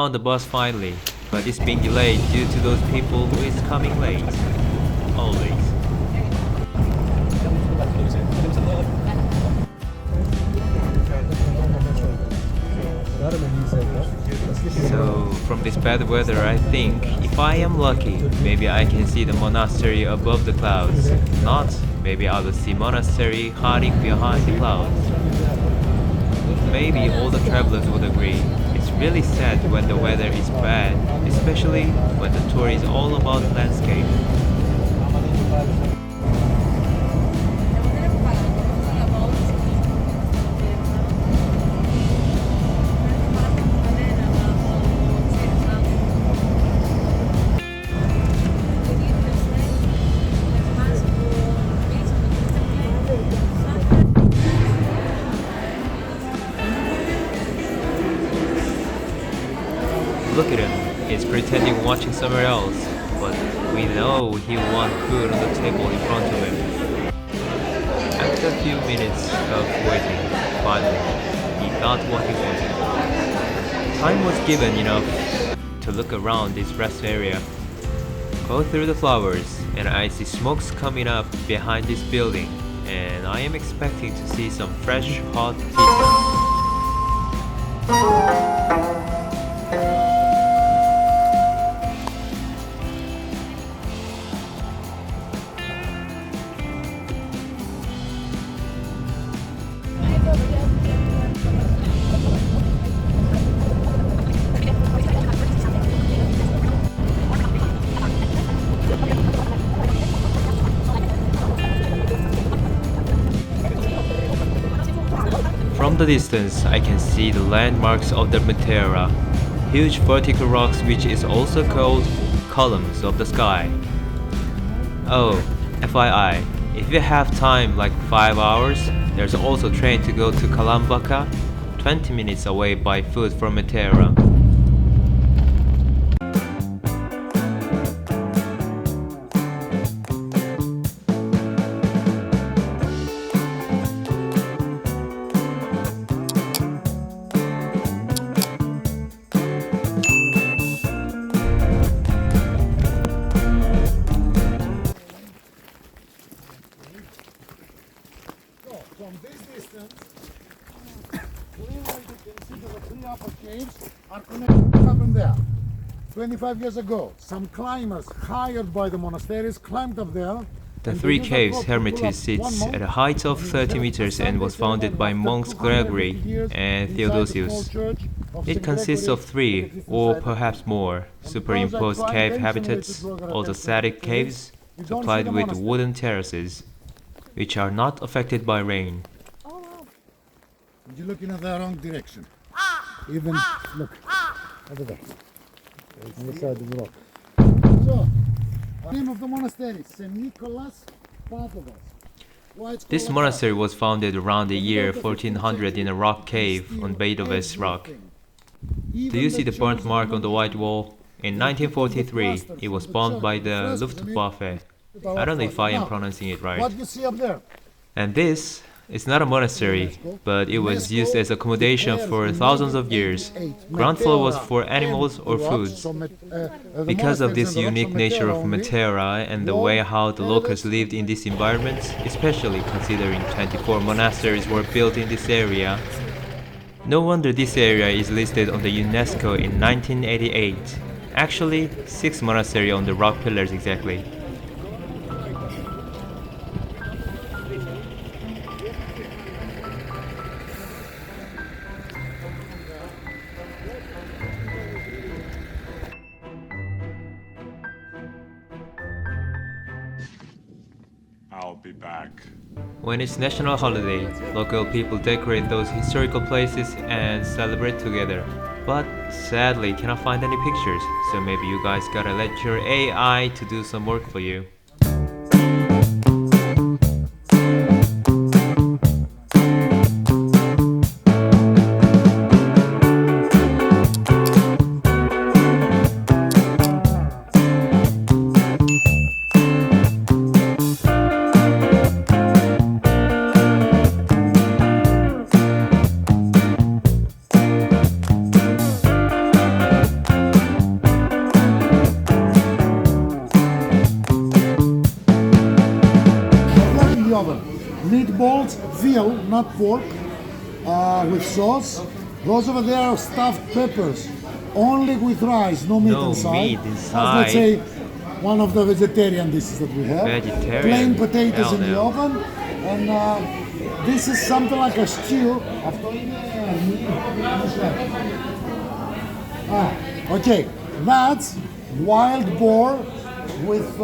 found the bus finally, but it's being delayed due to those people who is coming late. Always. So, from this bad weather, I think, if I am lucky, maybe I can see the monastery above the clouds. If not, maybe I will see monastery hiding behind the clouds. Maybe all the travelers would agree. It's really sad when the weather is bad, especially when the tour is all about landscape. Look at him, he's pretending watching somewhere else, but we know he wants food on the table in front of him. After a few minutes of waiting, finally, he got what he wanted. Time was given enough to look around this rest area. Go through the flowers, and I see smokes coming up behind this building, and I am expecting to see some fresh, hot pizza. From the distance, I can see the landmarks of the Matera, huge vertical rocks which is also called columns of the sky. Oh, FYI, if you have time like 5 hours, there's also a train to go to Kalambaka, 20 minutes away by foot from Matera. From this distance, clearly you can see the three upper caves are connected up and there. 25 years ago, some climbers hired by the monasteries climbed up there. The three caves Hermitage sits at a height of 30 meters and was founded by monks Gregory and Theodosius. It consists of 3, or perhaps more, superimposed cave habitats, also static caves, supplied with wooden terraces, which are not affected by rain. You're looking in the wrong direction. Even, look, over there. On the side of the rock. So, name of the monastery, St. Nicholas Papados. This monastery was founded around the year 1400 in a rock cave on Bedoves Rock. Do you see the burnt mark on the white wall? In 1943, it was bombed by the Luftwaffe. I don't know if I am pronouncing it right. What you see up there? And this is not a monastery, but it was used as accommodation for thousands of years. Ground floor was for animals or foods. Because of this unique nature of Matera and the way how the locals lived in this environment, especially considering 24 monasteries were built in this area, no wonder this area is listed on the UNESCO in 1988. Actually, 6 monasteries on the rock pillars exactly. I'll be back. When it's national holiday, local people decorate those historical places and celebrate together. But sadly, cannot find any pictures, so maybe you guys gotta let your AI to do some work for you. That's veal, not pork, with sauce. Those over there are stuffed peppers, only with rice, no meat No inside. meat That's, inside. let's say, one of the vegetarian dishes that we have. Vegetarian. Plain potatoes Hell in the no. oven, and this is something like a stew. Okay, that's wild boar with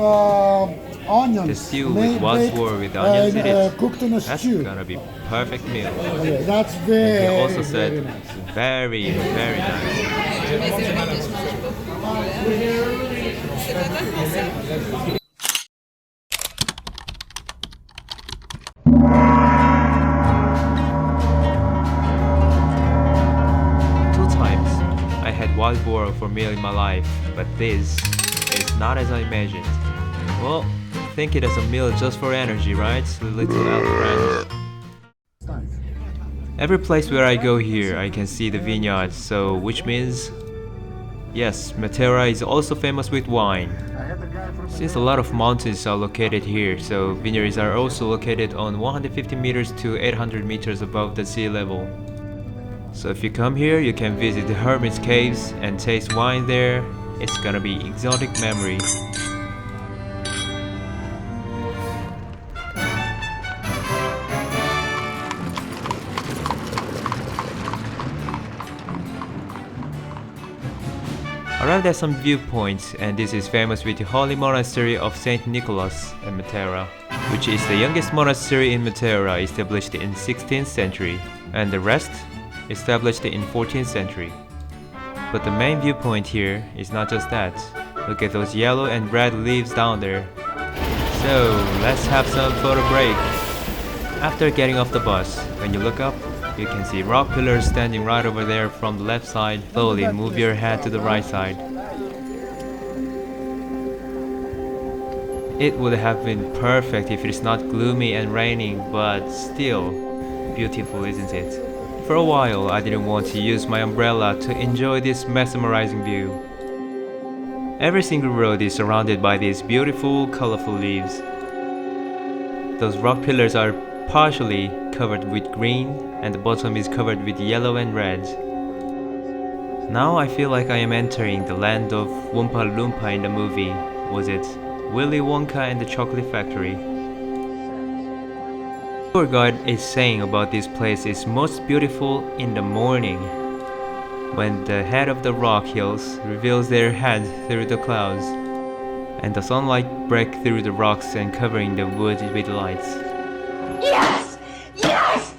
onions. The stew with wild boar with onions in it. Cooked in a That's stew. gonna be perfect meal. Okay, that's He very, also said very nice. very, very nice. Two times I had wild boar for meal in my life, but this is not as I imagined. Well, think it as a meal just for energy, right? Little elf friends. Nice. Every place where I go here, I can see the vineyards, so which means yes, Matera is also famous with wine. Since a lot of mountains are located here, so vineyards are also located on 150 meters to 800 meters above the sea level. So if you come here, you can visit the Hermit's Caves and taste wine there. It's gonna be exotic memory. Arrived at some viewpoints, and this is famous with the Holy Monastery of Saint Nicholas in Matera, which is the youngest monastery in Matera, established in 16th century, and the rest established in 14th century. But the main viewpoint here is not just that. Look at those yellow and red leaves down there. So let's have some photo break. After getting off the bus, when you look up, you can see rock pillars standing right over there from the left side. Slowly move your head to the right side. It would have been perfect if it's not gloomy and raining, but still beautiful, isn't it? For a while, I didn't want to use my umbrella to enjoy this mesmerizing view. Every single road is surrounded by these beautiful, colorful leaves. Those rock pillars are partially covered with green, and the bottom is covered with yellow and red. Now I feel like I am entering the land of Oompa Loompa in the movie. Was it Willy Wonka and the Chocolate Factory? Tour guide is saying about this place is most beautiful in the morning, when the head of the rock hills reveals their head through the clouds, and the sunlight breaks through the rocks and covering the wood with lights. Yes! Yes!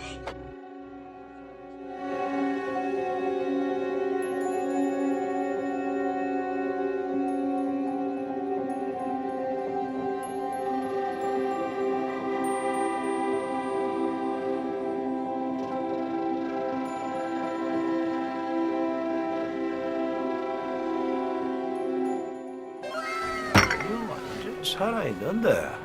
살아있는데.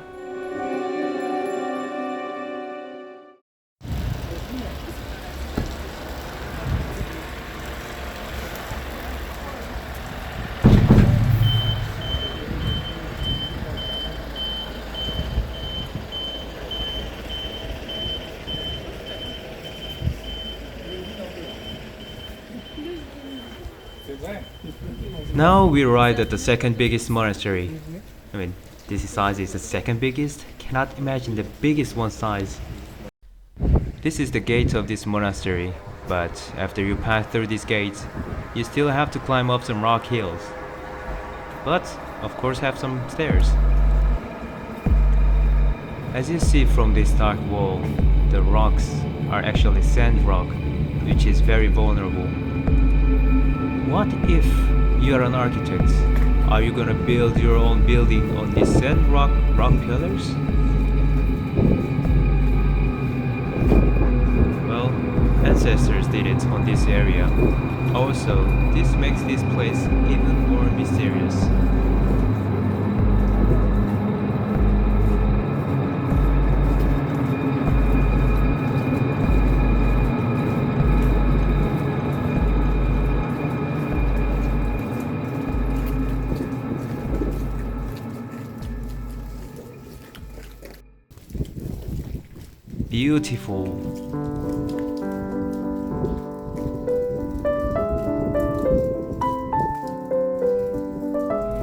Now we arrived at the second biggest monastery. I mean, this size is the second biggest? Cannot imagine the biggest one size. This is the gate of this monastery, but after you pass through these gates, you still have to climb up some rock hills. But, of course, have some stairs. As you see from this dark wall, the rocks are actually sand rock, which is very vulnerable. What if you are an architect? Are you gonna build your own building on these sand rock pillars? Well, ancestors did it on this area. Also, this makes this place even more mysterious. Beautiful.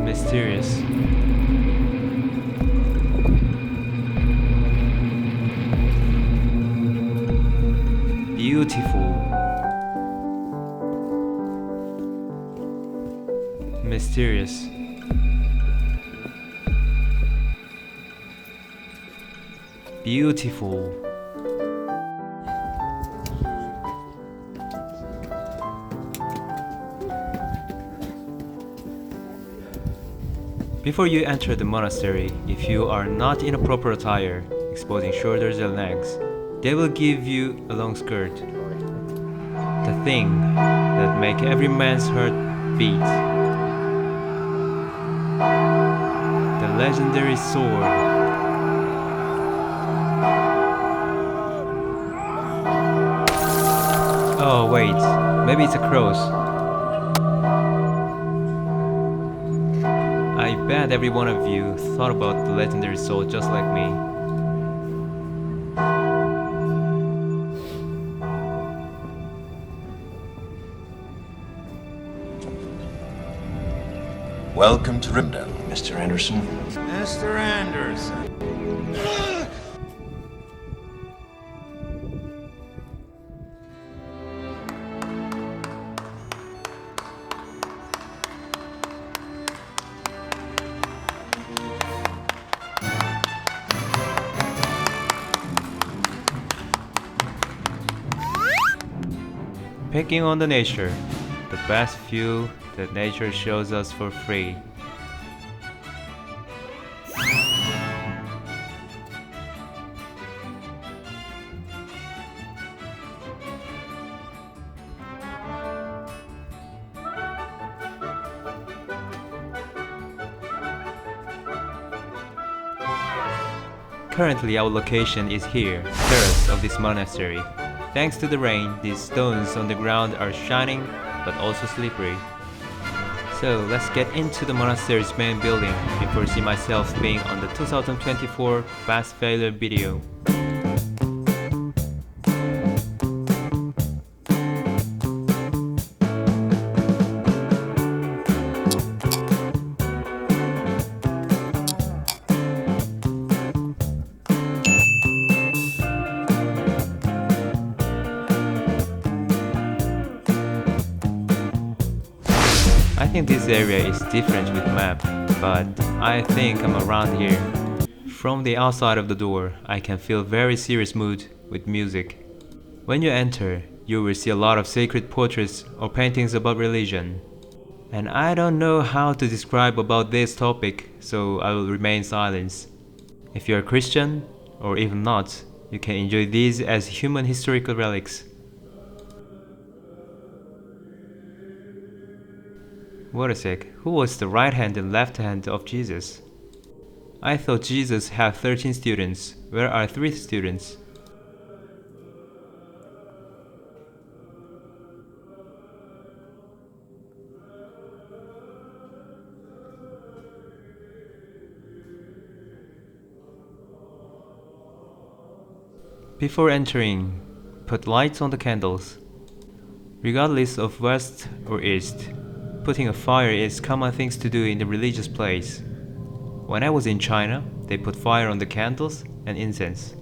Mysterious. Beautiful. Mysterious. Beautiful. Before you enter the monastery, if you are not in a proper attire, exposing shoulders and legs, they will give you a long skirt. The thing that make every man's heart beat. The legendary sword. Oh wait, maybe it's a cross. I bet every one of you thought about the legendary sword just like me. Welcome to Rivendell, Mr. Anderson. Mr. Anderson. Picking on the nature, the best view that nature shows us for free. Currently our location is here, terrace of this monastery. Thanks to the rain, these stones on the ground are shining but also slippery. So let's get into the monastery's main building before I see myself being on the 2024 fast failure video. I think this area is different with map, but I think I'm around here. From the outside of the door, I can feel very serious mood with music. When you enter, you will see a lot of sacred portraits or paintings about religion. And I don't know how to describe about this topic, so I will remain silent. If you are Christian, or even not, you can enjoy these as human historical relics. Wait a sec, who was the right hand and left hand of Jesus? I thought Jesus had 13 students. Where are 3 students? Before entering, put lights on the candles. Regardless of west or east, putting a fire is common things to do in the religious place. When I was in China, they put fire on the candles and incense.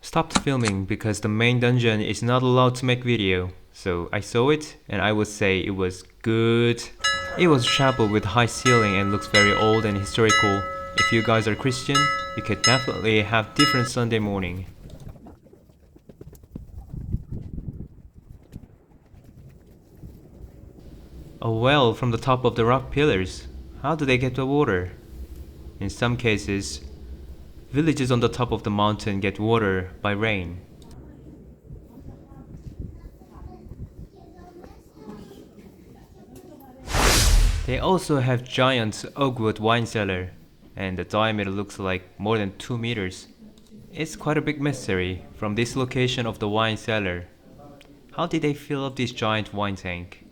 Stopped filming because the main dungeon is not allowed to make video, so I saw it and I would say it was good. It was a chapel with high ceiling and looks very old and historical. If you guys are Christian, you could definitely have different Sunday morning. A well from the top of the rock pillars. How do they get the water? In some cases, villages on the top of the mountain get water by rain. They also have giant oakwood wine cellar, and the diameter looks like more than 2 meters. It's quite a big mystery from this location of the wine cellar. How did they fill up this giant wine tank?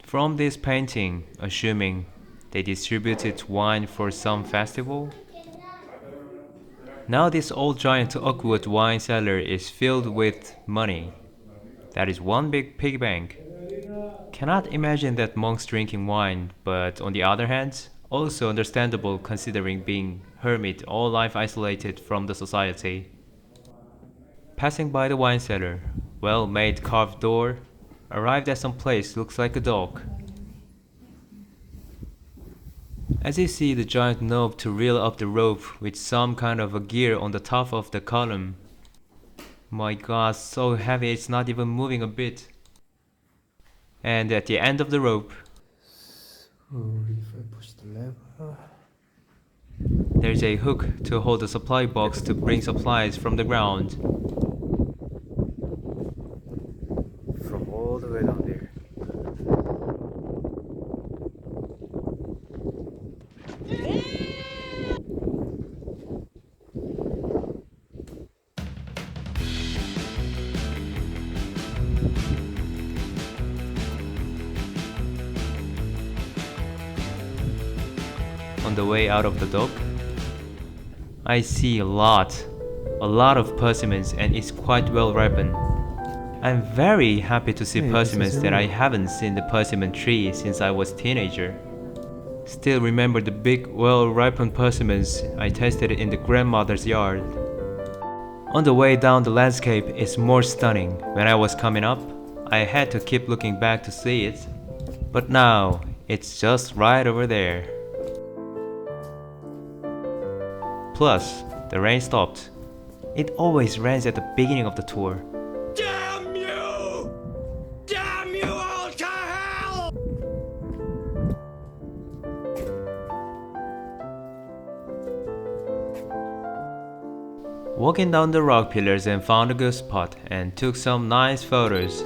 From this painting, assuming they distributed wine for some festival? Now this old giant oakwood wine cellar is filled with money. That is one big piggy bank. Cannot imagine that monks drinking wine, but on the other hand, also understandable considering being hermit all life isolated from the society. Passing by the wine cellar, well-made carved door, arrived at some place looks like a dock. As you see the giant knob to reel up the rope with some kind of a gear on the top of the column. My god, so heavy it's not even moving a bit. And at the end of the rope, if I push the lever. there's a hook to hold the supply box to bring supplies from the ground. From all the way down there. On the way out of the dock, I see a lot of persimmons, and it's quite well ripened. I'm very happy to see persimmons that I haven't seen the persimmon tree since I was teenager. Still remember the big well ripened persimmons I tasted in the grandmother's yard. On the way down, the landscape is more stunning. When I was coming up, I had to keep looking back to see it, but now it's just right over there. Plus, the rain stopped. It always rains at the beginning of the tour. Damn you! Damn you all to hell! Walking down the rock pillars and found a good spot and took some nice photos.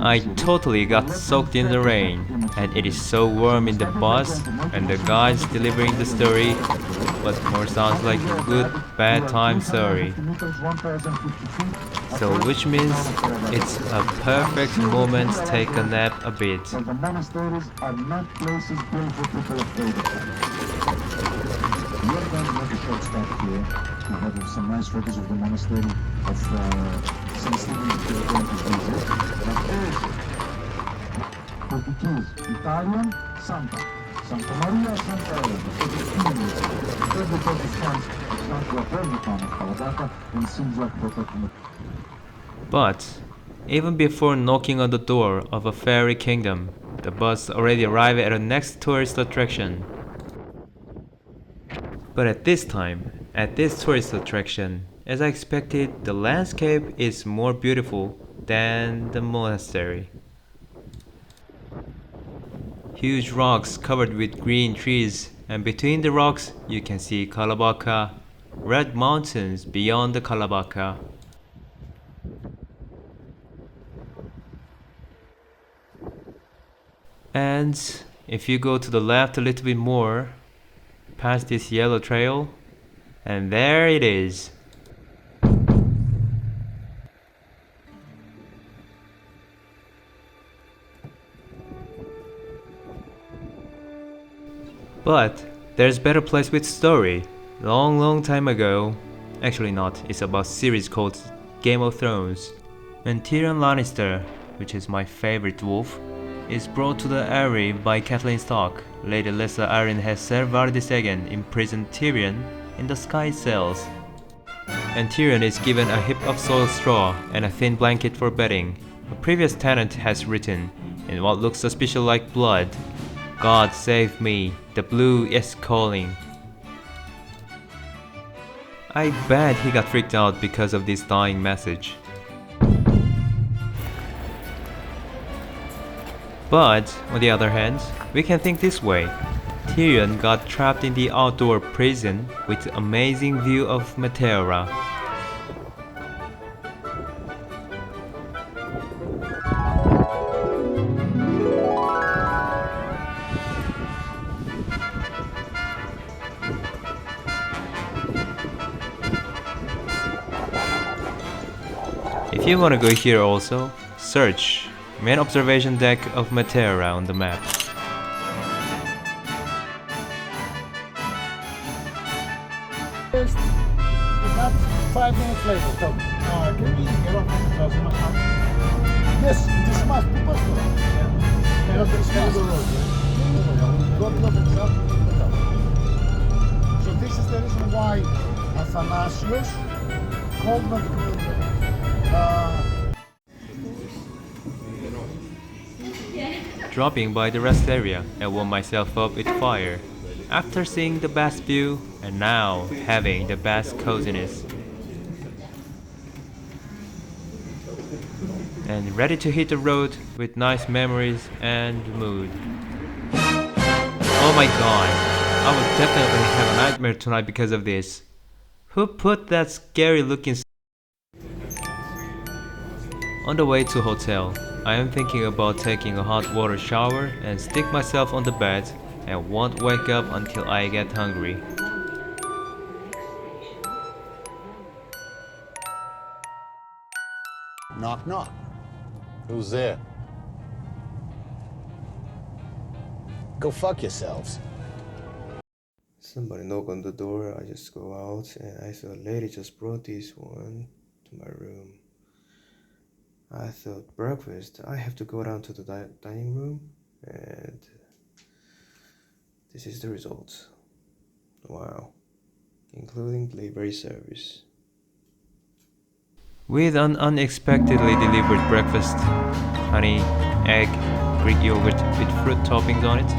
I totally got soaked in the rain, and it is so warm in the bus, and the guys delivering the story, what more sounds like a good bad time story. So which means it's a perfect moment to take a nap a bit. The monasteries are not places built for people afraid of them. We are going to make a short stop here to have some nice photos of the monastery of St. Stephen of the visit, but also Portuguese, Italian, Santa Maria, Santa Elena, Portuguese, every Protestant, Santa Bernardino of Caladata, and Sinjak Protestant. But even before knocking on the door of a fairy kingdom, the bus already arrived at the next tourist attraction. But at this tourist attraction, as I expected, the landscape is more beautiful than the monastery. Huge rocks covered with green trees, and between the rocks you can see Kalabaka, red mountains beyond the Kalabaka. And if you go to the left a little bit more, past this yellow trail, and there it is. But there's better place with story. Long time ago, actually not, it's about series called Game of Thrones. When Tyrion Lannister, which is my favorite dwarf, is brought to the Eyrie by Catelyn Stark, Lady Lessa Arryn has Ser Vardis II imprisoned Tyrion in the sky cells. And Tyrion is given a heap of soiled straw and a thin blanket for bedding. A previous tenant has written, in what looks suspicious like blood, "God save me, the blue is calling." I bet he got freaked out because of this dying message. But, on the other hand, we can think this way. Tyrion got trapped in the outdoor prison with the amazing view of Meteora. If you wanna go here also, Search. Main observation deck of Matera on the map. First, about 5 minutes later, so, can we get off the must? Yes, this must be possible. Yeah, this must. Drop it off itself. So this is the reason why Athanasios called them. Dropping by the rest area, I warm myself up with fire. After seeing the best view, and now having the best coziness. And ready to hit the road with nice memories and mood. Oh my god, I will definitely have a nightmare tonight because of this. Who put that scary looking On the way to hotel, I am thinking about taking a hot water shower and stick myself on the bed and won't wake up until I get hungry. Knock, knock. Who's there? Go fuck yourselves. Somebody knock on the door, I just go out and I saw a lady just brought this one to my room. I thought breakfast, I have to go down to the dining room and this is the result. Wow. Including delivery service. With an unexpectedly delivered breakfast, honey, egg, Greek yogurt with fruit toppings on it,